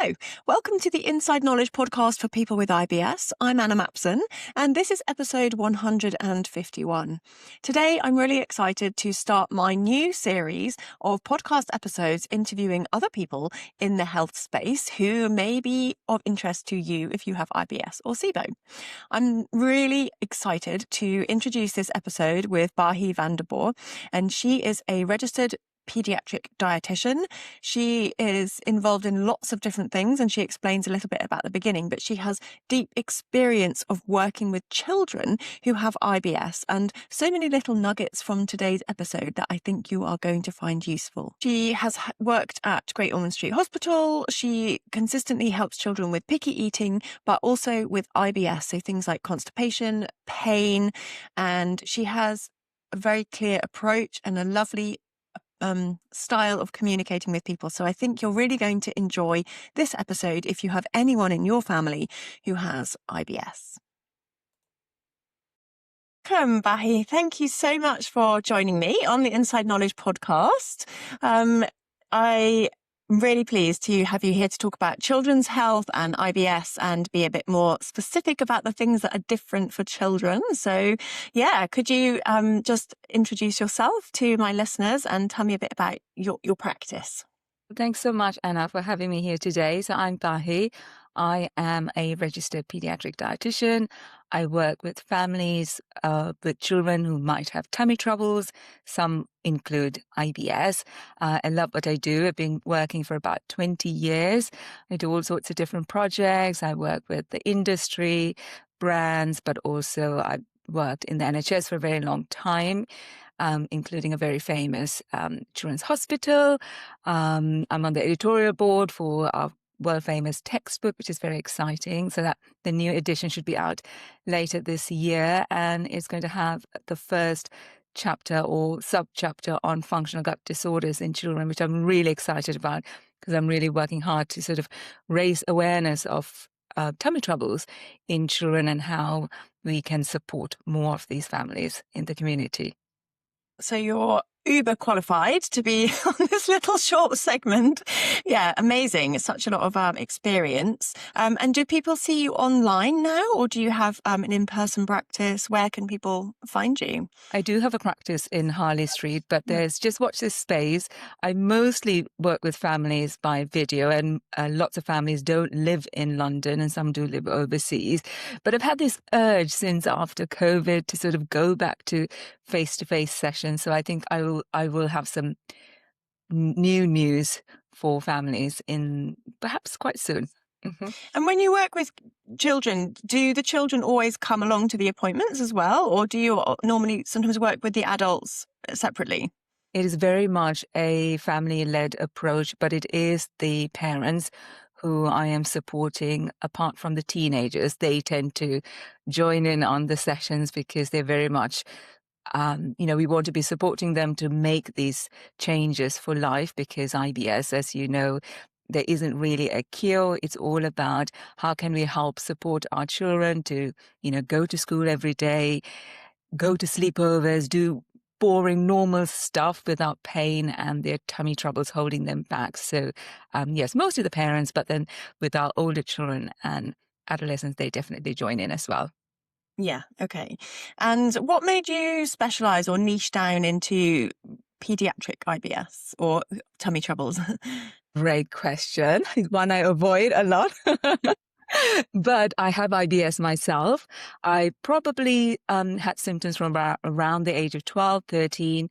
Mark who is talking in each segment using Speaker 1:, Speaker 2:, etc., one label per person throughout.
Speaker 1: Hello, welcome to the Inside Knowledge podcast for people with IBS. I'm Anna Mapson, and this is episode 151. Today, I'm really excited to start my new series of podcast episodes interviewing other people in the health space who may be of interest to you if you have IBS or SIBO. I'm really excited to introduce this episode with Bahee Van de Bor, and she is a registered paediatric dietitian. She is involved in lots of different things, and she explains a little bit about the beginning, but she has deep experience of working with children who have IBS, and so many little nuggets from today's episode that I think you are going to find useful. She has worked at Great Ormond Street Hospital. She consistently helps children with picky eating, but also with IBS, so things like constipation, pain, and she has a very clear approach and a lovely style of communicating with people. So I think you're really going to enjoy this episode if you have anyone in your family who has IBS. Welcome, Bahee. Thank you so much for joining me on the Inside Knowledge podcast. I'm really pleased to have you here to talk about children's health and IBS and be a bit more specific about the things that are different for children. So, could you just introduce yourself to my listeners and tell me a bit about your practice?
Speaker 2: Thanks so much, Anna, for having me here today. So I'm Bahee. I am a registered pediatric dietitian. I work with families with children who might have tummy troubles. Some include IBS. I love what I do. I've been working for about 20 years. I do all sorts of different projects. I work with the industry, brands, but also I've worked in the NHS for a very long time. Including a very famous children's hospital. I'm on the editorial board for our world-famous textbook, which is very exciting. So that the new edition should be out later this year, and it's going to have the first chapter or sub-chapter on functional gut disorders in children, which I'm really excited about because I'm really working hard to sort of raise awareness of tummy troubles in children and how we can support more of these families in the community.
Speaker 1: So you're uber qualified to be on this little short segment. Yeah, amazing. It's such a lot of experience. And do people see you online now, or do you have an in-person practice? Where can people find you?
Speaker 2: I do have a practice in Harley Street, but there's just watch this space. I mostly work with families by video, and lots of families don't live in London and some do live overseas. But I've had this urge since after COVID to sort of go back to face-to-face sessions. So I think I will have some new news for families in perhaps quite soon. Mm-hmm.
Speaker 1: And when you work with children, do the children always come along to the appointments as well? Or do you normally sometimes work with the adults separately?
Speaker 2: It is very much a family-led approach, but it is the parents who I am supporting. Apart from the teenagers, they tend to join in on the sessions because they're very much we want to be supporting them to make these changes for life, because IBS, as you know, there isn't really a cure. It's all about how can we help support our children to, go to school every day, go to sleepovers, do boring, normal stuff without pain and their tummy troubles holding them back. So, yes, mostly the parents, but then with our older children and adolescents, they definitely join in as well.
Speaker 1: Yeah, okay. And what made you specialise or niche down into paediatric IBS or tummy troubles?
Speaker 2: Great question. One I avoid a lot. But I have IBS myself. I probably had symptoms from around the age of 12, 13,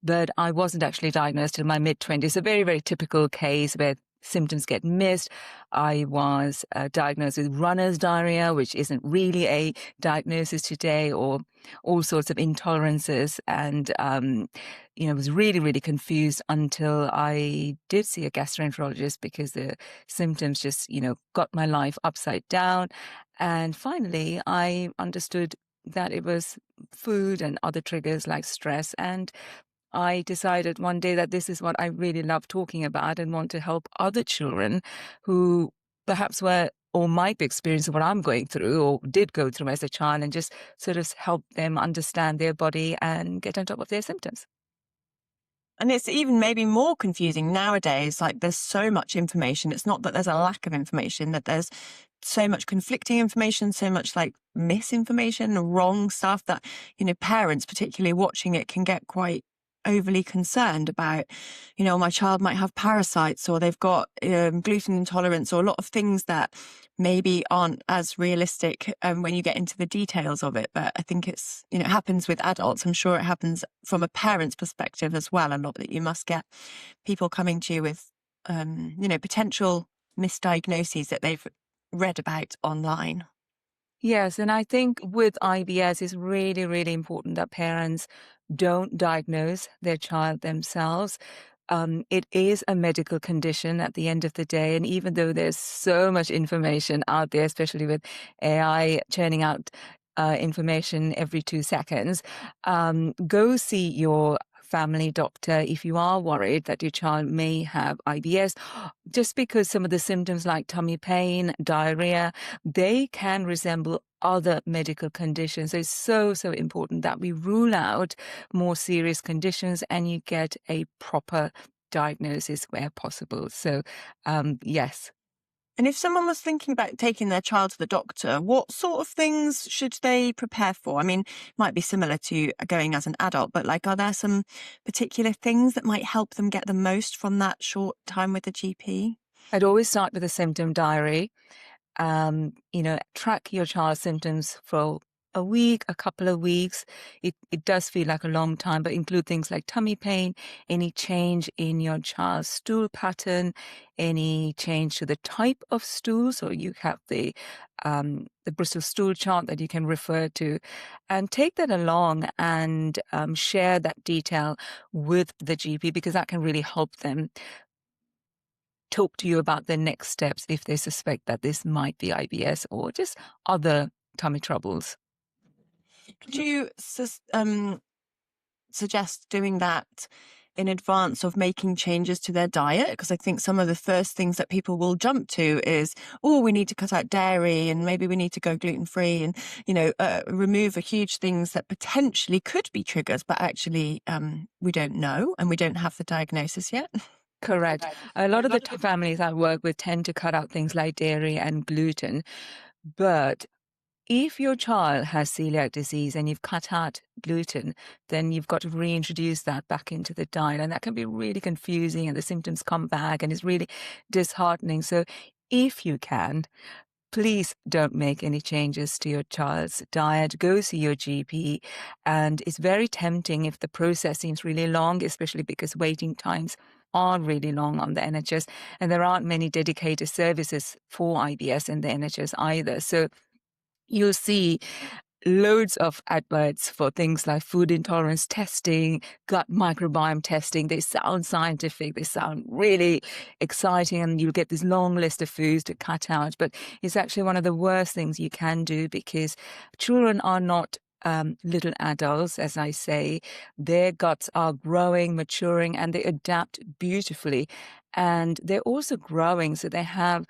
Speaker 2: but I wasn't actually diagnosed in my mid-20s. A very, very typical case where symptoms get missed. I was diagnosed with runner's diarrhea, which isn't really a diagnosis today, or all sorts of intolerances. And, was really, really confused until I did see a gastroenterologist because the symptoms just, got my life upside down. And finally, I understood that it was food and other triggers like stress, and I decided one day that this is what I really love talking about and want to help other children who perhaps were or might be experiencing what I'm going through or did go through as a child, and just sort of help them understand their body and get on top of their symptoms.
Speaker 1: And it's even maybe more confusing nowadays. Like there's so much information. It's not that there's a lack of information, that there's so much conflicting information, so much like misinformation, wrong stuff that, parents, particularly watching it, can get quite overly concerned about, my child might have parasites, or they've got gluten intolerance, or a lot of things that maybe aren't as realistic when you get into the details of it. But I think it's, it happens with adults. I'm sure it happens from a parent's perspective as well. A lot that you must get people coming to you with, potential misdiagnoses that they've read about online.
Speaker 2: Yes, and I think with IBS, it's really, really important that parents don't diagnose their child themselves. It is a medical condition at the end of the day. And even though there's so much information out there, especially with AI churning out information every 2 seconds, go see your family doctor if you are worried that your child may have IBS, just because some of the symptoms like tummy pain, diarrhea, they can resemble other medical conditions. So it's so, so important that we rule out more serious conditions and you get a proper diagnosis where possible. So, yes.
Speaker 1: And if someone was thinking about taking their child to the doctor, what sort of things should they prepare for? I mean, it might be similar to going as an adult, but like, are there some particular things that might help them get the most from that short time with the GP?
Speaker 2: I'd always start with a symptom diary. Track your child's symptoms for a week, a couple of weeks. It does feel like a long time, but include things like tummy pain, any change in your child's stool pattern, any change to the type of stool. So you have the Bristol stool chart that you can refer to, and take that along and share that detail with the GP, because that can really help them talk to you about their next steps if they suspect that this might be IBS or just other tummy troubles.
Speaker 1: Could you suggest doing that in advance of making changes to their diet? Because I think some of the first things that people will jump to is, oh, we need to cut out dairy, and maybe we need to go gluten-free, and, remove a huge things that potentially could be triggers, but actually we don't know, and we don't have the diagnosis yet.
Speaker 2: Correct. A lot of the families I work with tend to cut out things like dairy and gluten. But if your child has celiac disease and you've cut out gluten, then you've got to reintroduce that back into the diet. And that can be really confusing, and the symptoms come back and it's really disheartening. So if you can, please don't make any changes to your child's diet. Go see your GP. And it's very tempting if the process seems really long, especially because waiting times are really long on the NHS. And there aren't many dedicated services for IBS in the NHS either. So you'll see loads of adverts for things like food intolerance testing, gut microbiome testing. They sound scientific, they sound really exciting, and you'll get this long list of foods to cut out. But it's actually one of the worst things you can do, because children are not little adults, as I say. Their guts are growing, maturing, and they adapt beautifully. And they're also growing, so they have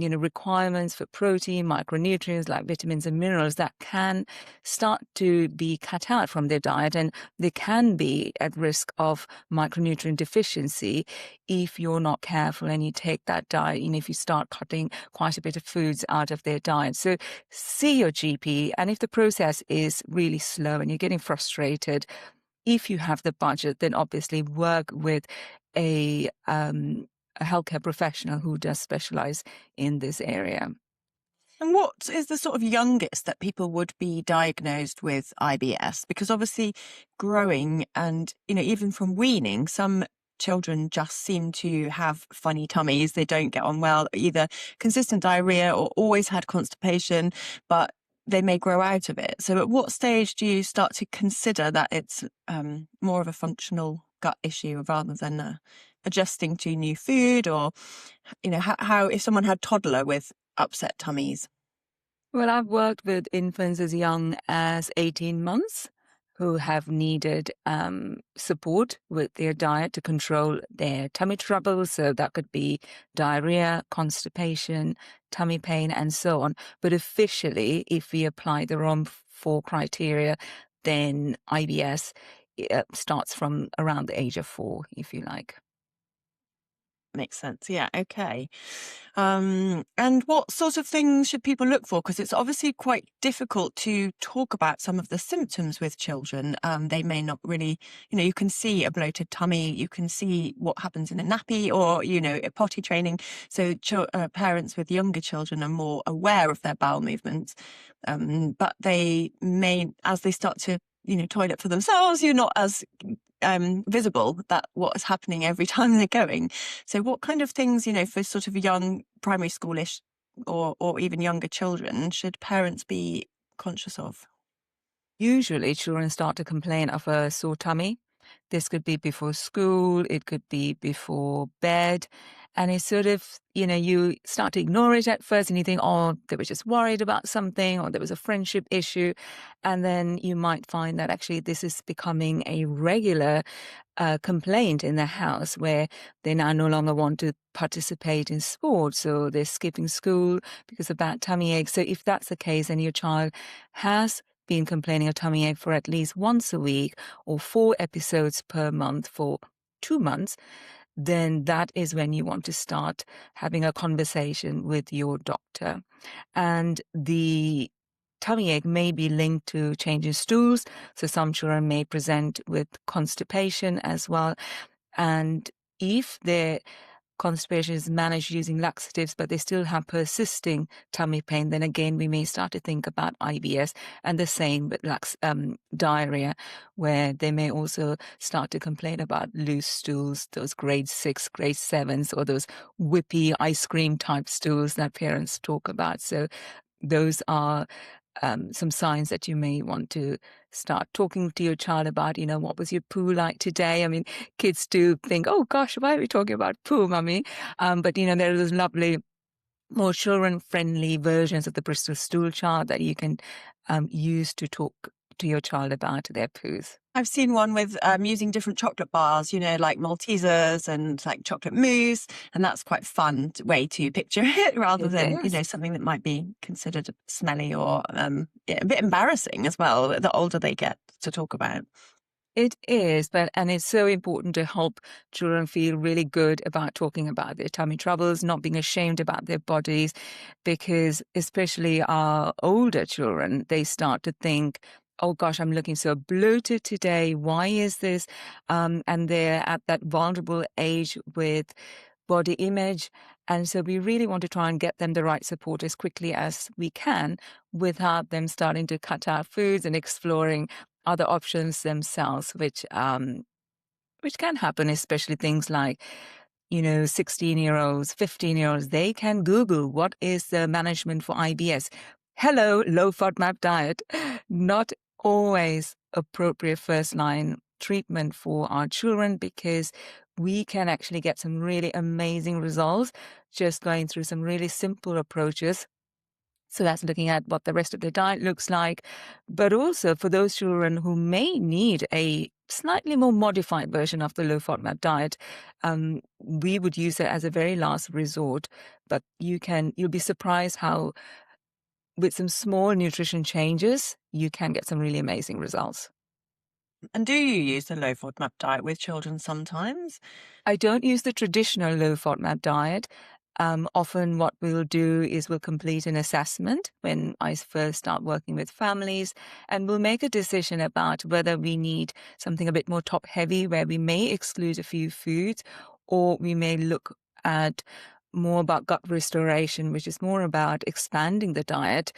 Speaker 2: requirements for protein, micronutrients like vitamins and minerals that can start to be cut out from their diet, and they can be at risk of micronutrient deficiency if you're not careful and you take that diet, if you start cutting quite a bit of foods out of their diet. So see your GP, and if the process is really slow and you're getting frustrated, if you have the budget, then obviously work with a healthcare professional who does specialize in this area.
Speaker 1: And what is the sort of youngest that people would be diagnosed with IBS? Because obviously growing and, even from weaning, some children just seem to have funny tummies. They don't get on well, either consistent diarrhea or always had constipation, but they may grow out of it. So at what stage do you start to consider that it's more of a functional gut issue rather than adjusting to new food, or, how if someone had toddler with upset tummies?
Speaker 2: Well, I've worked with infants as young as 18 months who have needed support with their diet to control their tummy troubles. So that could be diarrhea, constipation, tummy pain, and so on. But officially, if we apply the wrong 4 criteria, then IBS starts from around the age of 4, if you like.
Speaker 1: Makes sense. Yeah. Okay. And what sort of things should people look for? Because it's obviously quite difficult to talk about some of the symptoms with children. They may not really, you can see a bloated tummy, you can see what happens in a nappy or, a potty training. So parents with younger children are more aware of their bowel movements. But they may, as they start to, toilet for themselves, you're not as visible that what is happening every time they're going. So what kind of things, for sort of young primary schoolish or even younger children should parents be conscious of?
Speaker 2: Usually, children start to complain of a sore tummy. This could be before school, it could be before bed. And it's sort of, you start to ignore it at first and you think, oh, they were just worried about something or there was a friendship issue. And then you might find that actually this is becoming a regular complaint in the house where they now no longer want to participate in sports. So they're skipping school because of bad tummy ache. So if that's the case and your child has been complaining of tummy ache for at least once a week or 4 episodes per month for 2 months, then that is when you want to start having a conversation with your doctor. And the tummy ache may be linked to change in stools. So some children may present with constipation as well. And if their constipation is managed using laxatives, but they still have persisting tummy pain, then again, we may start to think about IBS. And the same with diarrhea, where they may also start to complain about loose stools, those grade 6, grade 7s, or those whippy ice cream type stools that parents talk about. So those are some signs that you may want to start talking to your child about, what was your poo like today? I mean, kids do think, oh gosh, why are we talking about poo, mummy? But, there are those lovely, more children-friendly versions of the Bristol stool chart that you can use to talk to your child about their poos.
Speaker 1: I've seen one with using different chocolate bars, like Maltesers and like chocolate mousse, and that's quite fun way to picture it rather
Speaker 2: It
Speaker 1: than,
Speaker 2: is.
Speaker 1: something that might be considered smelly or a bit embarrassing as well, the older they get to talk about.
Speaker 2: It is, and it's so important to help children feel really good about talking about their tummy troubles, not being ashamed about their bodies, because especially our older children, they start to think, oh gosh, I'm looking so bloated today. Why is this? And they're at that vulnerable age with body image. And so we really want to try and get them the right support as quickly as we can without them starting to cut out foods and exploring other options themselves, which can happen, especially things like, 16-year-olds, 15-year-olds, they can Google what is the management for IBS. Hello, low FODMAP diet. Not always appropriate first line treatment for our children because we can actually get some really amazing results just going through some really simple approaches. So that's looking at what the rest of their diet looks like. But also for those children who may need a slightly more modified version of the low FODMAP diet, we would use it as a very last resort. But you'll be surprised how with some small nutrition changes, you can get some really amazing results.
Speaker 1: And do you use the low FODMAP diet with children sometimes?
Speaker 2: I don't use the traditional low FODMAP diet. Often what we'll do is we'll complete an assessment when I first start working with families, and we'll make a decision about whether we need something a bit more top heavy where we may exclude a few foods, or we may look at more about gut restoration, which is more about expanding the diet,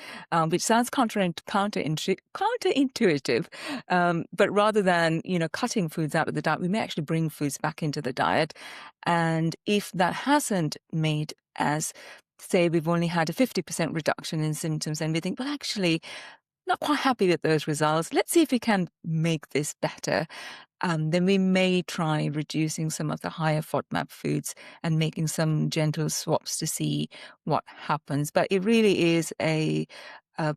Speaker 2: which sounds counterintuitive. But rather than, cutting foods out of the diet, we may actually bring foods back into the diet. And if that hasn't made as, say, we've only had a 50% reduction in symptoms and we think, well, actually, not quite happy with those results. Let's see if we can make this better. Then we may try reducing some of the higher FODMAP foods and making some gentle swaps to see what happens. But it really is a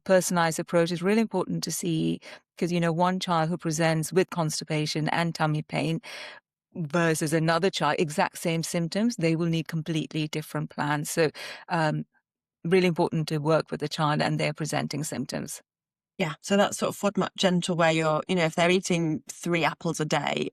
Speaker 2: personalized approach. It's really important to see because, one child who presents with constipation and tummy pain versus another child, exact same symptoms, they will need completely different plans. So really important to work with the child and their presenting symptoms.
Speaker 1: Yeah, so that's sort of FODMAP gentle, where you're, if they're eating 3 apples a day,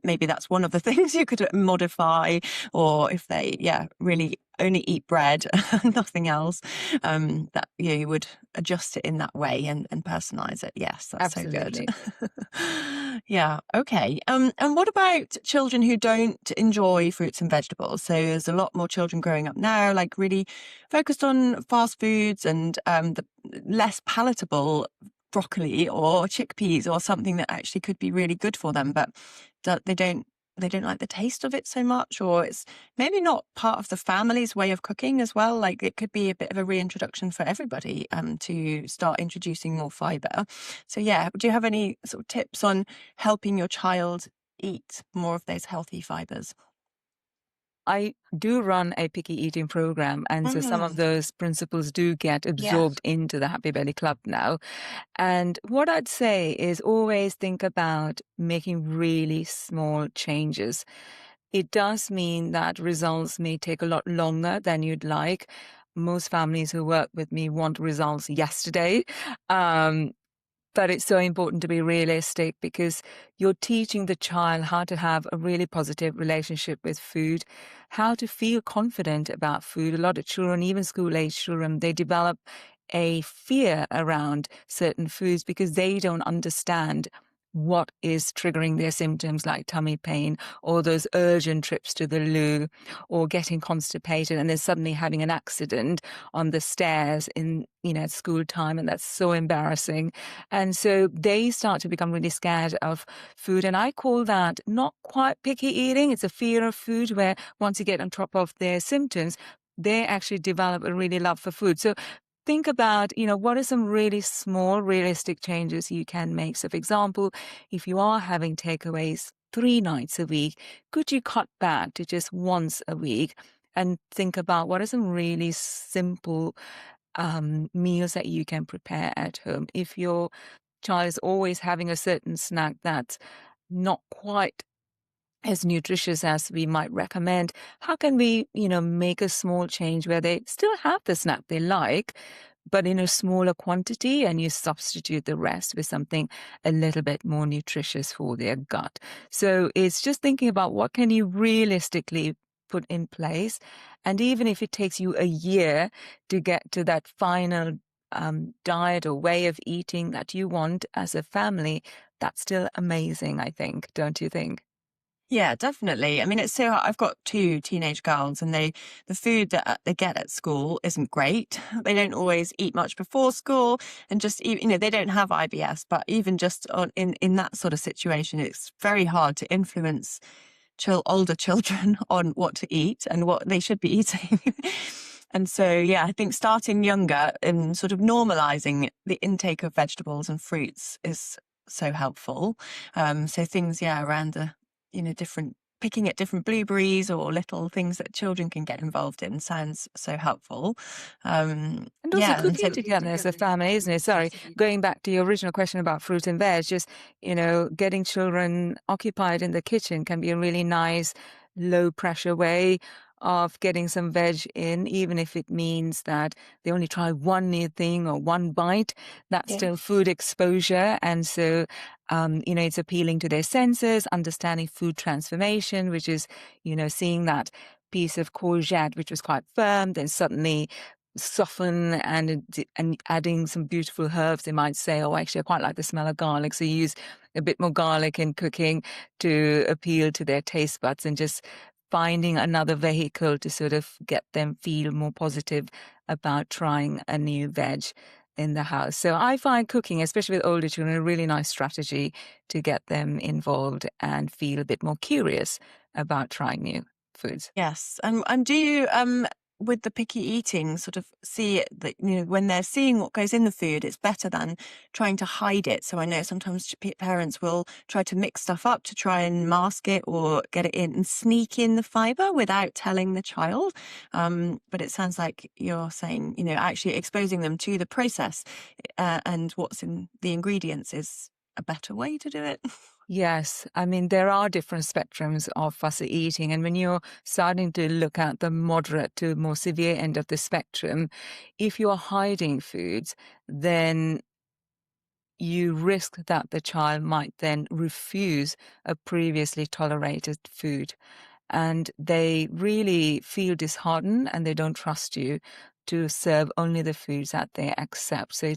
Speaker 1: maybe that's one of the things you could modify. Or if they, really only eat bread, nothing else, that you would adjust it in that way and personalize it. Yes, that's so good.
Speaker 2: Absolutely.
Speaker 1: Yeah, okay. And what about children who don't enjoy fruits and vegetables? So there's a lot more children growing up now, like really focused on fast foods and the less palatable broccoli or chickpeas or something that actually could be really good for them, but they don't like the taste of it so much, or it's maybe not part of the family's way of cooking as well. Like it could be a bit of a reintroduction for everybody to start introducing more fiber. So yeah, do you have any sort of tips on helping your child eat more of those healthy fibers?
Speaker 2: I do run a picky eating program, and so some of those principles do get
Speaker 1: Yes.
Speaker 2: absorbed into the Happy Belly Club now. And what I'd say is always think about making really small changes. It does mean that results may take a lot longer than you'd like. Most families who work with me want results yesterday. Um, but it's so important to be realistic because you're teaching the child how to have a really positive relationship with food, how to feel confident about food. A lot of children, even school-age children, they develop a fear around certain foods because they don't understand what is triggering their symptoms like tummy pain or those urgent trips to the loo or getting constipated and then suddenly having an accident on the stairs in, at school time. And that's so embarrassing. And so they start to become really scared of food. And I call that not quite picky eating. It's a fear of food where once you get on top of their symptoms, they actually develop a really love for food. So think about, what are some really small, realistic changes you can make? So, for example, if you are having takeaways 3 nights a week, could you cut back to just once a week and think about what are some really simple meals that you can prepare at home? If your child is always having a certain snack that's not quite as nutritious as we might recommend, how can we, make a small change where they still have the snack they like, but in a smaller quantity, and you substitute the rest with something a little bit more nutritious for their gut. So it's just thinking about what can you realistically put in place. And even if it takes you a year to get to that final diet or way of eating that you want as a family, that's still amazing, I think, don't you think?
Speaker 1: Yeah, definitely. I mean, it's so I've got 2 teenage girls, and the food that they get at school isn't great. They don't always eat much before school, and just they don't have IBS, but even just in that sort of situation, it's very hard to influence older children on what to eat and what they should be eating. And so, yeah, I think starting younger and sort of normalizing the intake of vegetables and fruits is so helpful. So things, around different picking at different blueberries or little things that children can get involved in sounds so helpful.
Speaker 2: And also
Speaker 1: Yeah, and so
Speaker 2: cooking together as a family, isn't it? Sorry, going back to your original question about fruit and veg, just, getting children occupied in the kitchen can be a really nice, low pressure way of getting some veg in, even if it means that they only try one new thing or one bite. That's
Speaker 1: yeah.
Speaker 2: still food exposure. And so, it's appealing to their senses, understanding food transformation, which is, seeing that piece of courgette, which was quite firm, then suddenly soften and adding some beautiful herbs. They might say, oh, actually, I quite like the smell of garlic. So you use a bit more garlic in cooking to appeal to their taste buds and just finding another vehicle to sort of get them feel more positive about trying a new veg in the house. So I find cooking, especially with older children, a really nice strategy to get them involved and feel a bit more curious about trying new foods.
Speaker 1: Yes. And do you, with the picky eating, sort of see it that, when they're seeing what goes in the food, it's better than trying to hide it. So I know sometimes parents will try to mix stuff up to try and mask it or get it in and sneak in the fiber without telling the child. But it sounds like you're saying, actually exposing them to the process and what's in the ingredients is a better way to do it.
Speaker 2: Yes, I mean, there are different spectrums of fussy eating. And when you're starting to look at the moderate to more severe end of the spectrum, if you're hiding foods, then you risk that the child might then refuse a previously tolerated food. And they really feel disheartened and they don't trust you to serve only the foods that they accept. So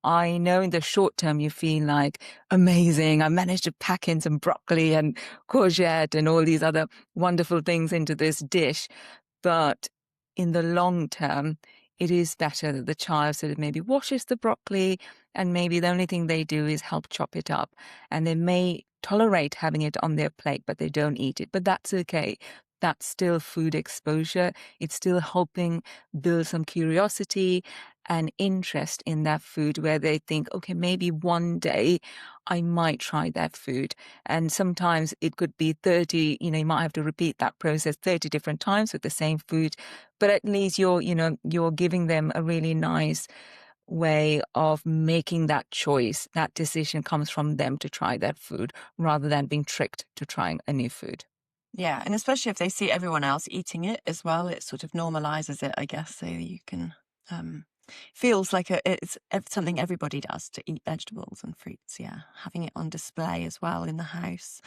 Speaker 2: I know in the short term you feel like, amazing, I managed to pack in some broccoli and courgette and all these other wonderful things into this dish. But in the long term, it is better that the child sort of maybe washes the broccoli and maybe the only thing they do is help chop it up. And they may tolerate having it on their plate, but they don't eat it. But that's okay. That's still food exposure. It's still helping build some curiosity and interest in that food where they think, okay, maybe one day I might try that food. And sometimes it could be 30, you might have to repeat that process 30 different times with the same food, but at least you're giving them a really nice way of making that choice. That decision comes from them to try that food rather than being tricked to trying a new food.
Speaker 1: Yeah, and especially if they see everyone else eating it as well, it sort of normalizes it, I guess. So you can feels like it's something everybody does to eat vegetables and fruits. Yeah, having it on display as well in the house,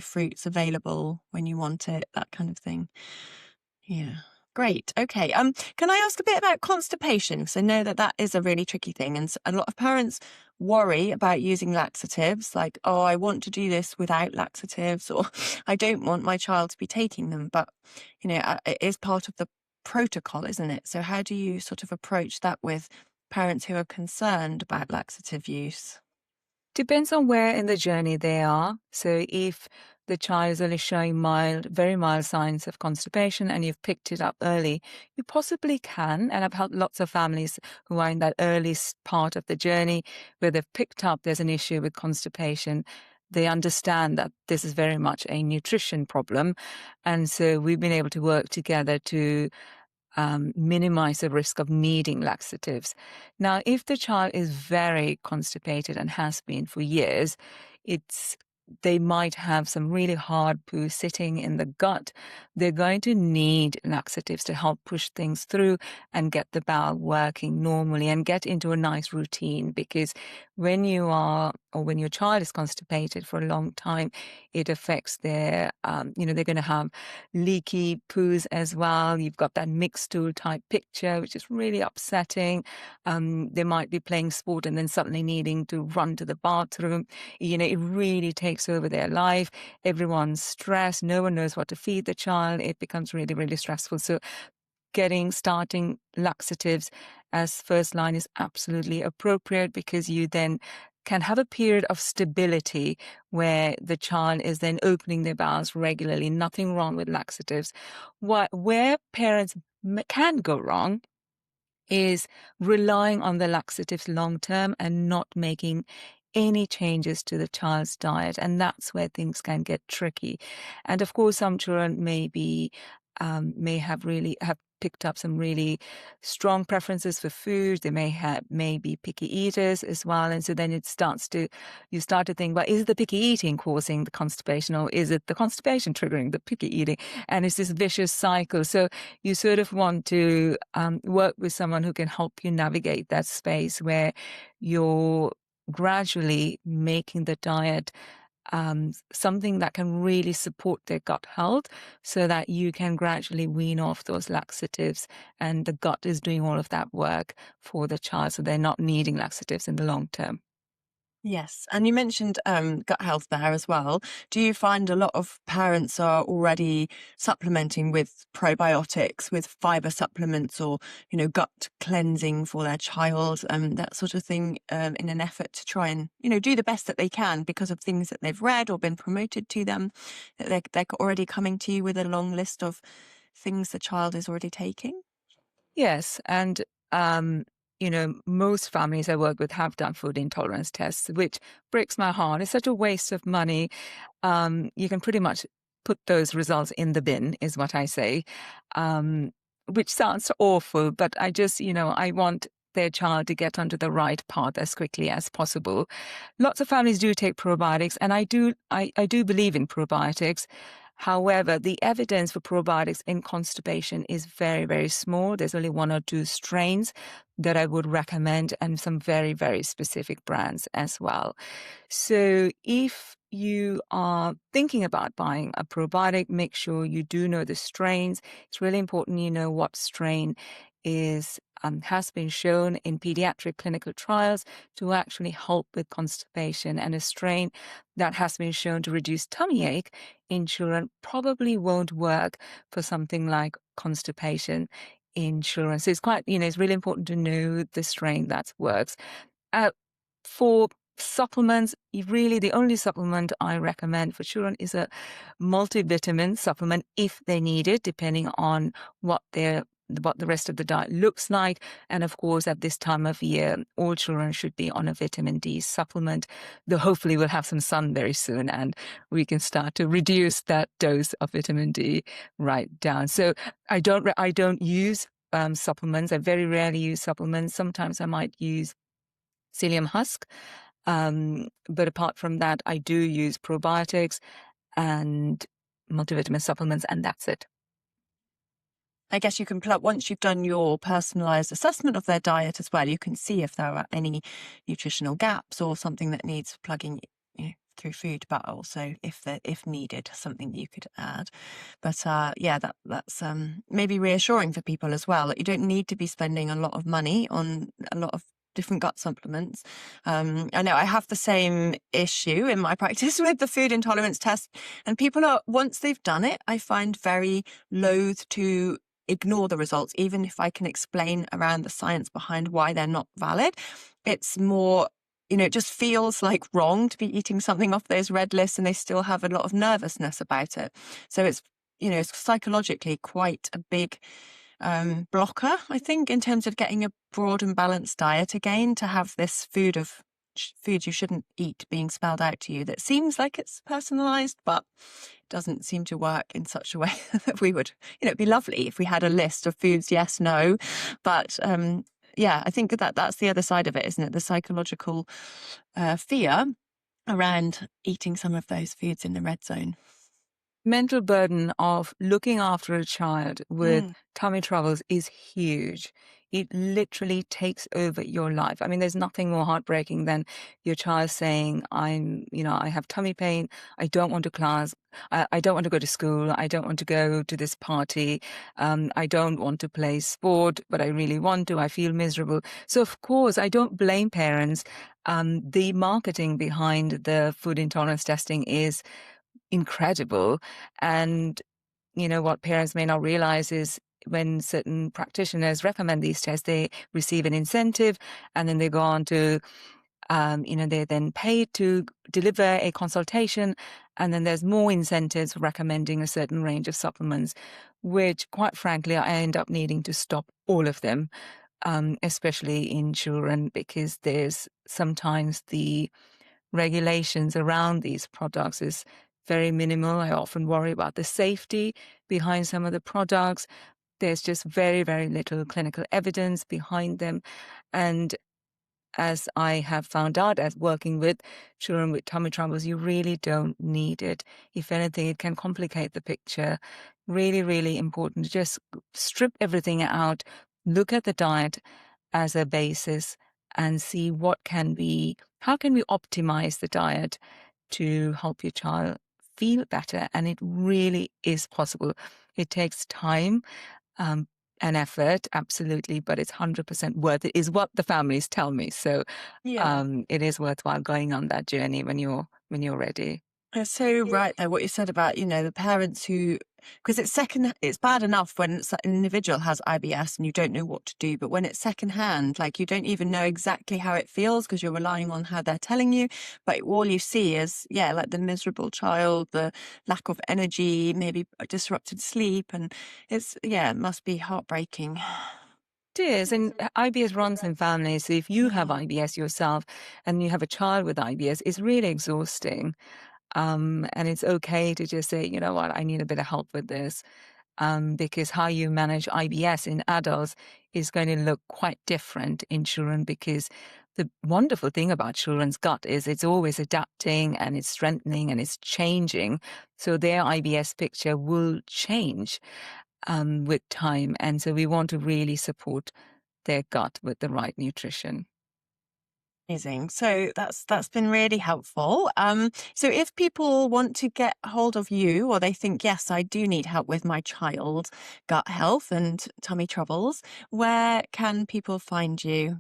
Speaker 1: fruits available when you want it, that kind of thing. Yeah. Great. Okay. Can I ask a bit about constipation? Because I know that is a really tricky thing, and a lot of parents worry about using laxatives. Like, oh, I want to do this without laxatives, or I don't want my child to be taking them. But it is part of the protocol, isn't it? So how do you sort of approach that with parents who are concerned about laxative use?
Speaker 2: Depends on where in the journey they are. So if the child is only showing very mild signs of constipation and you've picked it up early, you possibly can. And I've helped lots of families who are in that early part of the journey where they've picked up there's an issue with constipation. They understand that this is very much a nutrition problem. And so we've been able to work together to minimize the risk of needing laxatives. Now, if the child is very constipated and has been for years, they might have some really hard poo sitting in the gut. They're going to need laxatives to help push things through and get the bowel working normally and get into a nice routine. Because when when your child is constipated for a long time, it affects they're going to have leaky poos as well. You've got that mixed stool type picture, which is really upsetting. They might be playing sport and then suddenly needing to run to the bathroom. It really takes over their life. Everyone's stressed. No one knows what to feed the child. It becomes really, really stressful. So starting laxatives as first line is absolutely appropriate, because you then can have a period of stability where the child is then opening their bowels regularly. Nothing wrong with laxatives. Where parents can go wrong is relying on the laxatives long term and not making any changes to the child's diet. And that's where things can get tricky. And of course, some children may have picked up some really strong preferences for food. They may be picky eaters as well. And so then you start to think, well, is the picky eating causing the constipation, or is it the constipation triggering the picky eating? And it's this vicious cycle. So you sort of want to work with someone who can help you navigate that space where you're gradually making the diet something that can really support their gut health, so that you can gradually wean off those laxatives and the gut is doing all of that work for the child, so they're not needing laxatives in the long term.
Speaker 1: Yes. And you mentioned gut health there as well. Do you find a lot of parents are already supplementing with probiotics, with fiber supplements, or, gut cleansing for their child, that sort of thing, in an effort to try and, do the best that they can because of things that they've read or been promoted to them, that they're already coming to you with a long list of things the child is already taking?
Speaker 2: Yes. And most families I work with have done food intolerance tests, which breaks my heart. It's such a waste of money. You can pretty much put those results in the bin, is what I say, which sounds awful, but I just, I want their child to get onto the right path as quickly as possible. Lots of families do take probiotics, and I do believe in probiotics. However, the evidence for probiotics in constipation is very, very small. There's only 1 or 2 strains that I would recommend, and some very, very specific brands as well. So if you are thinking about buying a probiotic, make sure you do know the strains. It's really important you know what strain is has been shown in pediatric clinical trials to actually help with constipation, and a strain that has been shown to reduce tummy ache in children probably won't work for something like constipation in children. So it's quite, it's really important to know the strain that works. For supplements, really the only supplement I recommend for children is a multivitamin supplement if they need it, depending on what the rest of the diet looks like. And of course, at this time of year, all children should be on a vitamin D supplement, though hopefully we'll have some sun very soon and we can start to reduce that dose of vitamin D right down. So I don't use supplements. I very rarely use supplements. Sometimes I might use psyllium husk. But apart from that, I do use probiotics and multivitamin supplements, and that's it.
Speaker 1: I guess you can once you've done your personalised assessment of their diet as well, you can see if there are any nutritional gaps or something that needs plugging through food, but also if needed, something that you could add. But that's maybe reassuring for people as well, that you don't need to be spending a lot of money on a lot of different gut supplements. I know I have the same issue in my practice with the food intolerance test, and people are, once they've done it, I find very loath to ignore the results, even if I can explain around the science behind why they're not valid. It's more, it just feels like wrong to be eating something off those red lists, and they still have a lot of nervousness about it. So it's, it's psychologically quite a big blocker, I think, in terms of getting a broad and balanced diet again, to have this foods you shouldn't eat being spelled out to you that seems like it's personalised, but doesn't seem to work in such a way that we would, it'd be lovely if we had a list of foods, yes, no. But I think that's the other side of it, isn't it? The psychological fear around eating some of those foods in the red zone.
Speaker 2: Mental burden of looking after a child with tummy troubles is huge. It literally takes over your life. I mean, there's nothing more heartbreaking than your child saying, I have tummy pain. I don't want to class. I don't want to go to school. I don't want to go to this party. I don't want to play sport, but I really want to. I feel miserable. So of course, I don't blame parents. The marketing behind the food intolerance testing is incredible. And, what parents may not realize is when certain practitioners recommend these tests, they receive an incentive, and then they go on to, they're then paid to deliver a consultation. And then there's more incentives for recommending a certain range of supplements, which quite frankly, I end up needing to stop all of them, especially in children, because there's sometimes the regulations around these products is very minimal. I often worry about the safety behind some of the products. There's just very, very little clinical evidence behind them. And as I have found out as working with children with tummy troubles, you really don't need it. If anything, it can complicate the picture. Really, really important to just strip everything out, look at the diet as a basis, and see how can we optimize the diet to help your child feel better. And it really is possible. It takes time and effort, absolutely, but it's 100% worth it, is what the families tell me. So it is worthwhile going on that journey when you're ready.
Speaker 1: You're so right there, what you said about, the parents who, because it's bad enough when an individual has IBS and you don't know what to do, but when it's secondhand, like you don't even know exactly how it feels because you're relying on how they're telling you, but all you see is, like the miserable child, the lack of energy, maybe disrupted sleep, and it must be heartbreaking.
Speaker 2: It is, and IBS runs in families. So if you have IBS yourself and you have a child with IBS, it's really exhausting. And it's okay to just say, you know what, I need a bit of help with this. Because how you manage IBS in adults is going to look quite different in children, because the wonderful thing about children's gut is it's always adapting and it's strengthening and it's changing. So their IBS picture will change with time. And so we want to really support their gut with the right nutrition.
Speaker 1: Amazing. So that's been really helpful. So if people want to get hold of you, or they think, yes, I do need help with my child's gut health and tummy troubles, where can people find you?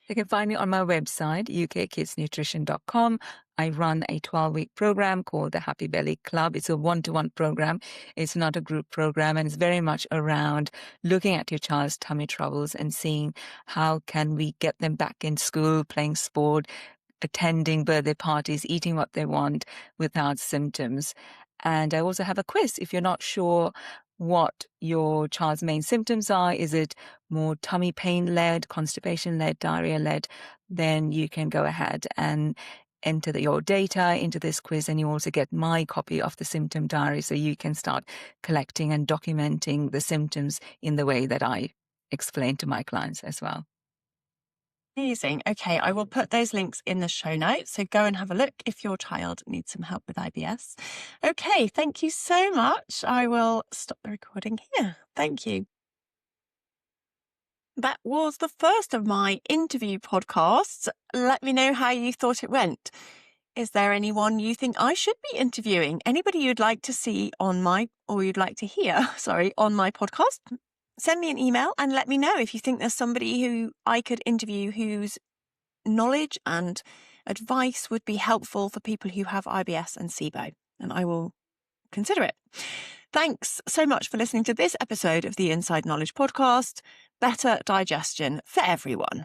Speaker 2: You can find me on my website, ukkidsnutrition.com. I run a 12-week program called the Happy Belly Club. It's a one-to-one program. It's not a group program, and it's very much around looking at your child's tummy troubles and seeing how can we get them back in school, playing sport, attending birthday parties, eating what they want without symptoms. And I also have a quiz if you're not sure what your child's main symptoms are. Is it more tummy pain-led, constipation-led, diarrhea-led? Then you can go ahead and enter your data into this quiz, and you also get my copy of the symptom diary, so you can start collecting and documenting the symptoms in the way that I explain to my clients as well.
Speaker 1: Amazing. Okay, I will put those links in the show notes. So go and have a look if your child needs some help with IBS. Okay, thank you so much. I will stop the recording here. Thank you. That was the first of my interview podcasts. Let me know how you thought it went. Is there anyone you think I should be interviewing? Anybody you'd like to see on my, or you'd like to hear, on my podcast? Send me an email and let me know if you think there's somebody who I could interview whose knowledge and advice would be helpful for people who have IBS and SIBO, and I will consider it. Thanks so much for listening to this episode of the Inside Knowledge Podcast. Better digestion for everyone.